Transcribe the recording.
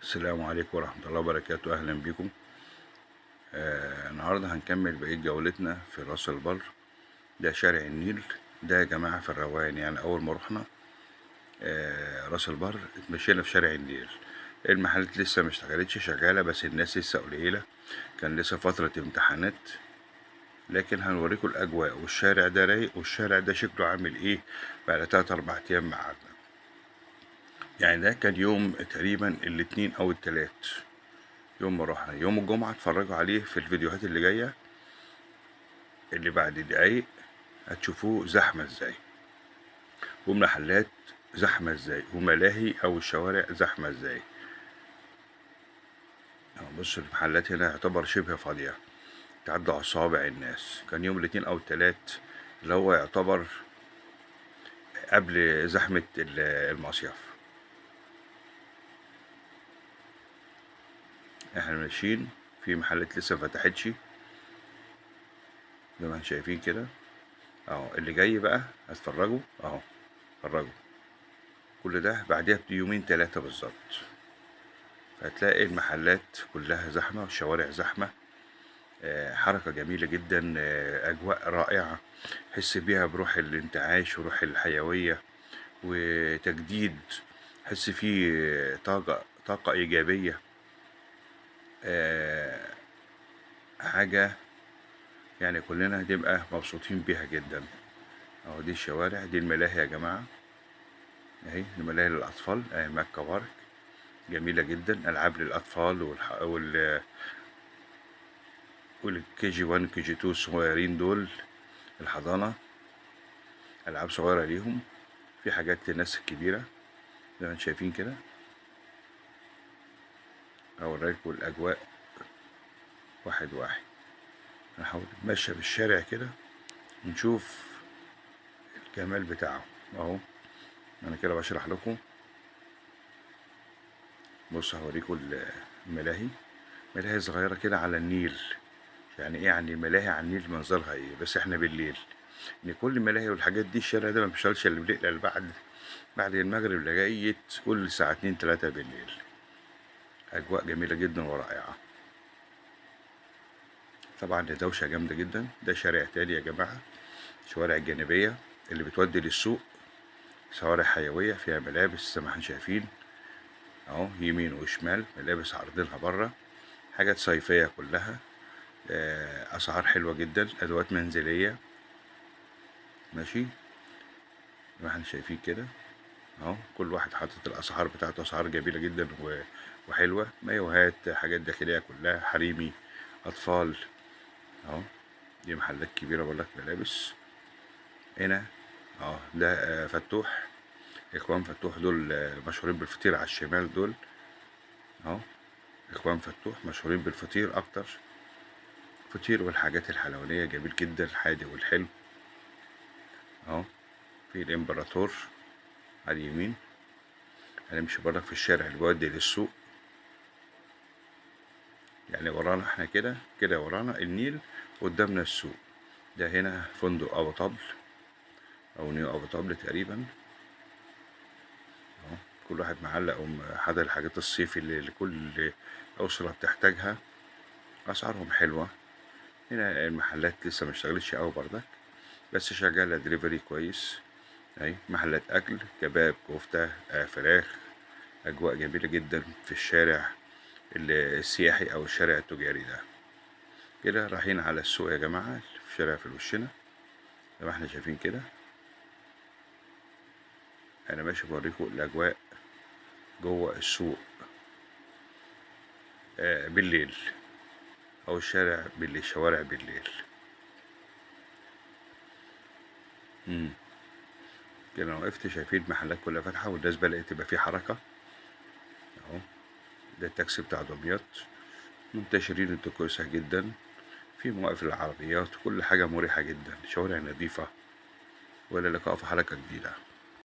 السلام عليكم ورحمة الله وبركاته. أهلا بكم. النهاردة هنكمل بقية جولتنا في راس البر. ده شارع النيل. ده يا جماعة في الروان، يعني أول ما رحنا راس البر اتمشينا في شارع النيل. المحلات لسه مشتغلتش، شغالة بس الناس لسه قليلة، كان لسه فترة امتحانات. لكن هنوريكم الأجواء، والشارع ده رايق، والشارع ده شكله عامل إيه بعد 3-4 أيام ما قعدنا. يعني ده كان يوم تقريبا الاتنين أو التلات. يوم ما رحنا يوم الجمعة اتفرجوا عليه في الفيديوهات اللي جاية، اللي بعد دقايق هتشوفوه زحمة ازاي، ومحلات زحمة ازاي، وملاهي او الشوارع زحمة ازاي. بص، المحلات هنا يعتبر شبه فاضية، تعدى على صوابع الناس. كان يوم الاثنين او التلات، اللي هو يعتبر قبل زحمة المصيف. احنا ماشيين في محلات لسه مفتحتش زي ما انتم شايفين كده اهو. اللي جاي بقى هتفرجوا اهو، اتفرجوا. كل ده بعدها بيومين 3 بالظبط، هتلاقي المحلات كلها زحمة والشوارع زحمة. حركة جميلة جدا، أجواء رائعة، حس بيها بروح الانتعاش وروح الحيوية وتجديد. حس فيه طاقة إيجابية. حاجة يعني كلنا هنبقى مبسوطين بيها جدا. أهو دي الشوارع، دي الملاهي يا جماعة، أهي الملاهي للأطفال، أهي مكة بارك، جميلة جدا. ألعاب للأطفال والكي جي 1 كي جي 2 الصغيرين دول، الحضانة، ألعاب صغيرة ليهم. في حاجات للناس الكبيرة زي ما انتم شايفين كده. هوريكم الأجواء واحد واحد. هنحاول نتمشى في الشارع كده ونشوف الجمال بتاعه اهو. أنا كده بشرح لكم. بص هوريكم الملاهي، ملاهي صغيرة كده على النيل. يعني ايه؟ يعني ملاهي على النيل منظرها ايه؟ بس احنا بالليل، ان كل الملاهي والحاجات دي الشارع ده ما بيشتغلش الا بعد المغرب لغاية قول الساعة 2-3 بالليل. أجواء جميلة جدا ورائعة. طبعا دي دوشة جامدة جدا. ده شارع تاني يا جماعة، شوارع الجانبية اللي بتودي للسوق، شوارع حيوية فيها ملابس زي ما احنا شايفين اهو، يمين وشمال ملابس عارضينها بره، حاجات صيفية كلها. أسعار حلوة جدا، أدوات منزلية ماشي زي ما احنا شايفين كده اهو. كل واحد حاطط الأسعار بتاعته، أسعار جميلة جدا وحلوة. مايوهات، حاجات داخلية كلها، حريمي، أطفال اهو. دي محلات كبيرة بقولك ملابس هنا. ده فتوح، اخوان فتوح دول مشهورين بالفطير على الشمال دول اهو. اخوان فتوح مشهورين بالفطير اكتر، فطير والحاجات الحلوانية جميل جدا، الحادق والحلو اهو. في الامبراطور على اليمين. هنمشي برضك في الشارع اللي بيودي للسوق، يعني ورانا احنا كده كده، ورانا النيل قدامنا السوق. ده هنا فندق ابو طبل او نيو ابو طبل تقريبا اهو. كل واحد معلق حاجة الحاجات الصيفي اللي لكل أسرة بتحتاجها. أسعارهم حلوة. هنا المحلات لسه مشتغلتش أوي بردك، بس شغالة دليفري كويس أهي. محلات أكل، كباب، كفتة، فراخ. أجواء جميلة جدا في الشارع السياحي أو الشارع التجاري ده. كده رايحين على السوق يا جماعة، في شارع في وشنا زي ما احنا شايفين كده. أنا ماشي بوريكم الأجواء جوه السوق بالليل، أو الشارع بالليل، الشوارع بالليل. كده أنا وقفت، شايفين المحلات كلها فاتحة والناس بدأت تبقى في حركة أهو. ده التاكسي بتاع دمياط، منتشرين انتوا كويسة جدا، في مواقف العربيات، كل حاجة مريحة جدا، شوارع نظيفة. وإلى اللقاء في حلقة جديدة.